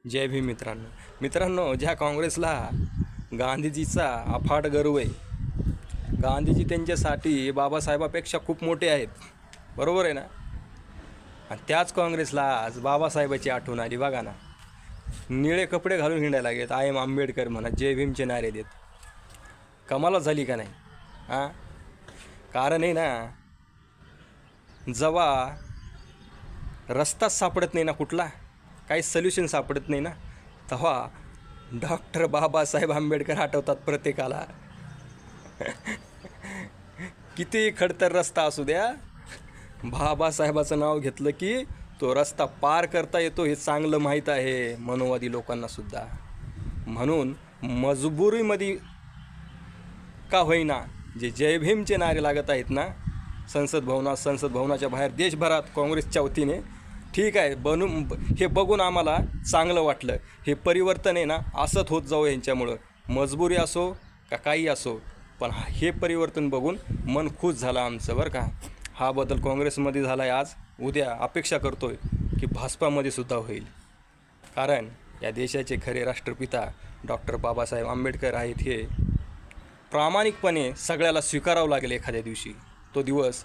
जय भीम मित्रांनो, ज्या काँग्रेसला गांधीजीचा अफाट गर्व आहे, गांधीजी त्यांच्यासाठी बाबासाहेबापेक्षा खूप मोठे आहेत, बरोबर आहे ना. आणि त्याच काँग्रेसला आज बाबासाहेबाची आठवण आली. बघा ना, निळे कपडे घालून हिंडायला लागेल, आय एम आंबेडकर म्हणा, जय भीमचे नारे देत. कमालच झाली का नाही? हां, कारण आहे ना, जेव्हा रस्ताच सापडत नाही ना, कुठला काही सोल्युशन सापडत नाही ना, तेव्हा डॉक्टर बाबासाहेब आंबेडकर आठवतात प्रत्येकाला. किती खडतर रस्ता असू द्या, बाबासाहेबाचं नाव घेतलं की तो रस्ता पार करता येतो हे चांगलं माहीत आहे मनोवादी लोकांनासुद्धा. म्हणून मजबुरीमध्ये का होईना जे जय भीमचे नारे लागत आहेत ना, संसद भवनाच्या बाहेर देशभरात काँग्रेसच्या वतीने, ठीक आहे, हे बघून आम्हाला चांगलं वाटलं. हे परिवर्तन आहे ना, असंच होत जावं यांच्यामुळं, मजबुरी असो का काही असो, पण हे परिवर्तन बघून मन खुश झालं आमचं, बरं का. हा बदल काँग्रेसमध्ये झाला आहे आज, उद्या अपेक्षा करतोय की भाजपामध्ये सुद्धा होईल. कारण या देशाचे खरे राष्ट्रपिता डॉक्टर बाबासाहेब आंबेडकर आहेत, हे प्रामाणिकपणे सगळ्याला स्वीकारावं लागेल एखाद्या दिवशी. तो दिवस